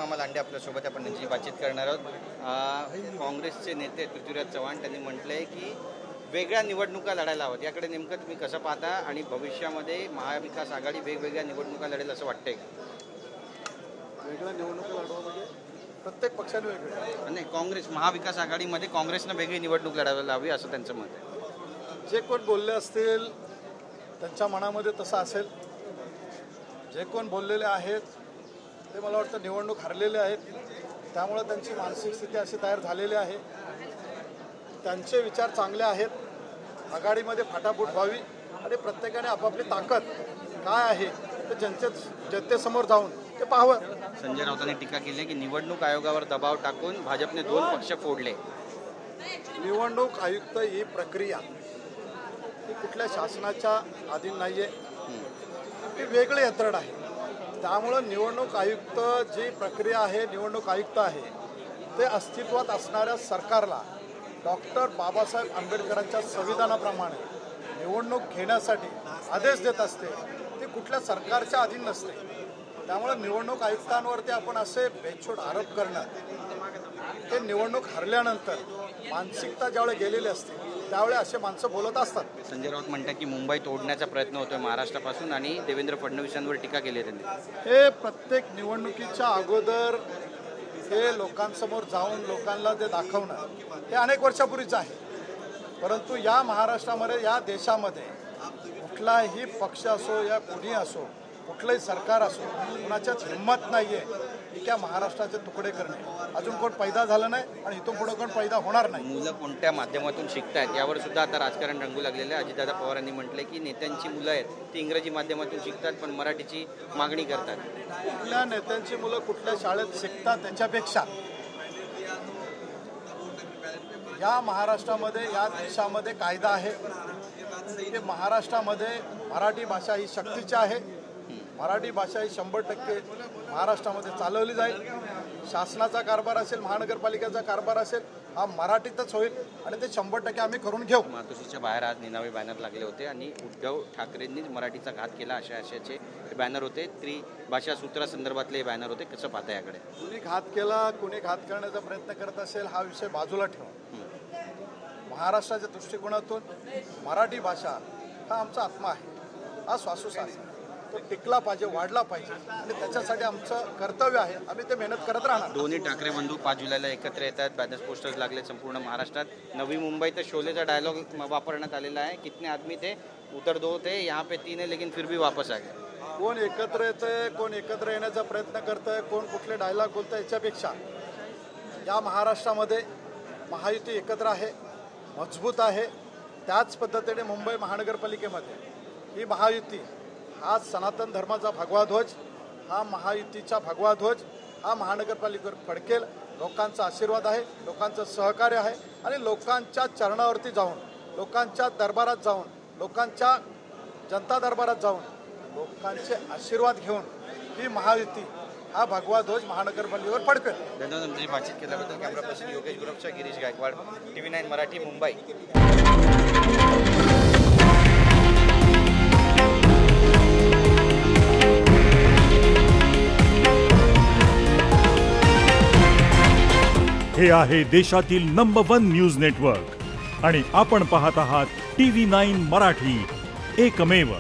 मामा लांडे आपल्यासोबत आपण त्यांची बातचीत करणार आहोत। काँग्रेसचे नेते पृथ्वीराज चव्हाण त्यांनी म्हटलंय की वेगळ्या निवडणुका लढायला हव्यात। याकडे नेमकं तुम्ही कसं पाहता आणि भविष्यामध्ये महाविकास आघाडी वेगवेगळ्या निवडणुका लढेल असं वाटतंय का? वेगळ्या निवडणुका लढवा म्हणजे प्रत्येक पक्षाने वेगळं नाही, काँग्रेस महाविकास आघाडीमध्ये काँग्रेसनं वेगळी निवडणूक लढायला हवी असं त्यांचं मत आहे। जे कोण बोलले असतील त्यांच्या मनामध्ये तसं असेल। जे कोण बोललेले आहेत ते मला वाटतं निवडणूक हरलेले आहेत, त्यामुळे त्यांची मानसिक स्थिती अशी तयार झालेली आहे। त्यांचे विचार चांगले आहेत। आघाडीमध्ये फाटाफूट व्हावी आणि प्रत्येकाने आपापली ताकद काय आहे ते जनतेसमोर जाऊन ते पाहावं। संजय राऊतांनी टीका केली की निवडणूक आयोगावर दबाव टाकून भाजपने 2 पक्ष फोडले। निवडणूक आयुक्त ही प्रक्रिया ही कुठल्या शासनाच्या अधीन नाही आहे, ही वेगळी यंत्रणा आहे। त्यामुळं निवडणूक आयुक्त जी प्रक्रिया आहे, निवडणूक आयुक्त आहे ते अस्तित्वात असणाऱ्या सरकारला डॉक्टर बाबासाहेब आंबेडकरांच्या संविधानाप्रमाणे निवडणूक घेण्यासाठी आदेश देत असते, ती कुठल्या सरकारच्या अधीन नसते। त्यामुळे निवडणूक आयुक्तांवरती आपण असे बेछूट आरोप करणं, ते निवडणूक हरल्यानंतर मानसिकता ज्यावेळी गेलेली असते त्यावेळी असे माणसं बोलत असतात। संजय राऊत म्हणतात की मुंबई तोडण्याचा प्रयत्न होतोय महाराष्ट्रापासून आणि देवेंद्र फडणवीसांवर टीका केली त्यांनी। हे प्रत्येक निवडणुकीच्या अगोदर हे लोकांसमोर जाऊन लोकांना ते दाखवणं हे अनेक वर्षापूर्वीचं आहे। परंतु या महाराष्ट्रामध्ये, या देशामध्ये कुठलाही पक्ष असो या कोणी असो, कुठलंही सरकार असो, कुणाच्याच हिंमत नाही आहे की त्या महाराष्ट्राचे तुकडे करणे। अजून कोण पैदा झालं नाही आणि इथून पुढे कोण पैदा होणार नाही। मुलं कोणत्या माध्यमातून शिकतायत यावर सुद्धा आता राजकारण रंगू लागलेलं आहे। अजितदादा पवारांनी म्हटले की नेत्यांची मुलं आहेत ती इंग्रजी माध्यमातून शिकतात पण मराठीची मागणी करतात। कुठल्या नेत्यांची मुलं कुठल्या शाळेत शिकतात त्याच्यापेक्षा या महाराष्ट्रामध्ये, या देशामध्ये कायदा आहे की महाराष्ट्रामध्ये मराठी भाषा ही शक्तीची आहे। मराठी भाषा ही 100% महाराष्ट्रामध्ये चालवली जाईल। शासनाचा कारभार असेल, महानगरपालिकेचा कारभार असेल, हा मराठीतच होईल आणि ते 100% आम्ही करून घेऊ। मातोश्रीच्या बाहेर आज निनावी बॅनर लागले होते आणि उद्धव ठाकरेंनीच मराठीचा घात केला अशाचे बॅनर होते। त्रिभाषा सूत्रासंदर्भातले बॅनर होते। कसं पाहता याकडे? कुणी घात केला, कुणी घात करण्याचा प्रयत्न करत असेल हा विषय बाजूला ठेवून महाराष्ट्राच्या दृष्टिकोनातून मराठी भाषा हा आमचा आत्मा आहे, हा श्वासोश्वास आहे, तो टिकला पाहिजे, वाढला पाहिजे आणि त्याच्यासाठी आमचं कर्तव्य आहे। आम्ही ते मेहनत करत राहणार। दोन्ही ठाकरे बंधू 5 जुलैला एकत्र येतात। बॅनर्स पोस्टर्स लागले संपूर्ण महाराष्ट्रात। नवी मुंबई तर शोलेचा डायलॉग वापरण्यात आलेला आहे, कितने आदमी थे उधर 2 थे यहाँ पे 3 है लेकिन फिर भी वापस आ गए। कोण एकत्र येतंय, कोण एकत्र येण्याचा प्रयत्न करतंय, कोण कुठले डायलॉग बोलतंय याच्यापेक्षा या महाराष्ट्रामध्ये महायुती एकत्र आहे, मजबूत आहे। त्याच पद्धतीने मुंबई महानगरपालिकेमध्ये ही महायुती, हा सनातन धर्माचा भगवा ध्वज, हा महायुतीचा भगवा ध्वज हा महानगरपालिकेवर फडकेल। लोकांचा आशीर्वाद आहे, लोकांचं सहकार्य आहे आणि लोकांच्या चरणावरती जाऊन, लोकांच्या दरबारात जाऊन, लोकांच्या जनता दरबारात जाऊन लोकांचे आशीर्वाद घेऊन ही महायुती, हा भगवा ध्वज महानगरपालिकेवर फडकेल। धन्यवाद तुमची बातचीत केल्याबद्दल। कॅमेरा पर्सन योगेश गुरवचा, गिरीश गायकवाड, TV9 मराठी, मुंबई। हे आहे देशातील नंबर 1 न्यूज नेटवर्क आणि आपण पाहत आहात TV9 मराठी, एकमेव।